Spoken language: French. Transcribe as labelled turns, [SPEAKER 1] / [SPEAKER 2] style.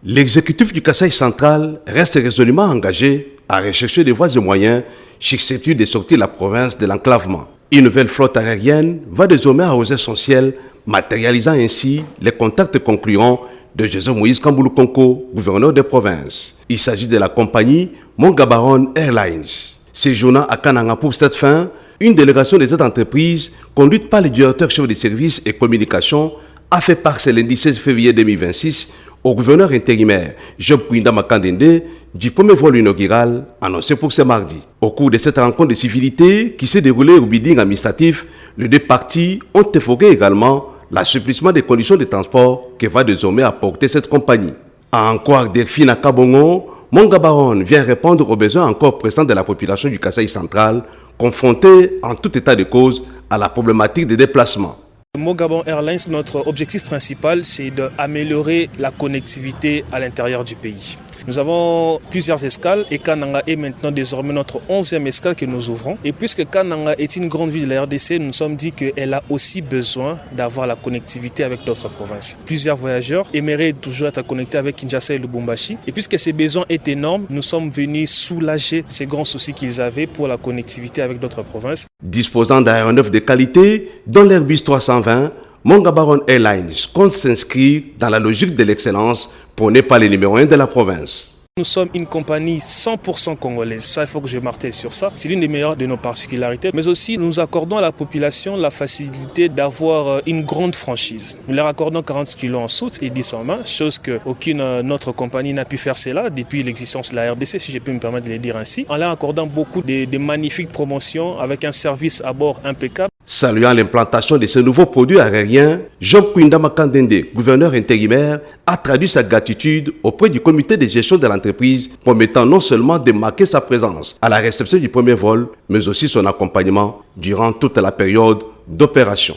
[SPEAKER 1] L'exécutif du Kasaï central reste résolument engagé à rechercher des voies et moyens susceptibles de sortir la province de l'enclavement. Une nouvelle flotte aérienne va désormais arroser son ciel, matérialisant ainsi les contacts concluants de Joseph Moïse Kambouloukonko, gouverneur des provinces. Il s'agit de la compagnie Mongabaron Airlines. Séjournant à Kananga pour cette fin, une délégation de cette entreprise, conduite par le directeur chef des services et communications, a fait part ce lundi 16 février 2026 au gouverneur intérimaire Job Kouinda Makandende du premier vol inaugural annoncé pour ce mardi. Au cours de cette rencontre de civilité qui s'est déroulée au building administratif, les deux parties ont évoqué également l'assouplissement des conditions de transport que va désormais apporter cette compagnie. À Ankwar Delphine à Kabongo, Mongabaron vient répondre aux besoins encore pressants de la population du Kasaï central, confrontée en tout état de cause à la problématique des déplacements.
[SPEAKER 2] Mongabaron Airlines, notre objectif principal, c'est d'améliorer la connectivité à l'intérieur du pays. Nous avons plusieurs escales et Kananga est maintenant désormais notre 11e escale que nous ouvrons. Et puisque Kananga est une grande ville de la RDC, nous nous sommes dit qu'elle a aussi besoin d'avoir la connectivité avec d'autres provinces. Plusieurs voyageurs aimeraient toujours être connectés avec Kinshasa et Lubumbashi. Et puisque ces besoins est énorme, nous sommes venus soulager ces grands soucis qu'ils avaient pour la connectivité avec d'autres provinces.
[SPEAKER 1] Disposant d'aéronefs de qualité, dont l'Airbus 320, Mongabaron Airlines compte s'inscrire dans la logique de l'excellence prônée par les numéro 1 de la province.
[SPEAKER 2] Nous sommes une compagnie 100% congolaise, ça il faut que je martèle sur ça. C'est l'une des meilleures de nos particularités, mais aussi nous accordons à la population la facilité d'avoir une grande franchise. Nous leur accordons 40 kilos en soute et 10 en main, chose qu'aucune autre compagnie n'a pu faire cela depuis l'existence de la RDC, si je peux me permettre de le dire ainsi, en leur accordant beaucoup de magnifiques promotions avec un service à bord impeccable.
[SPEAKER 1] Saluant l'implantation de ce nouveau produit aérien, Job Kouinda Makandende, gouverneur intérimaire, a traduit sa gratitude auprès du comité de gestion de l'entreprise, promettant non seulement de marquer sa présence à la réception du premier vol, mais aussi son accompagnement durant toute la période d'opération.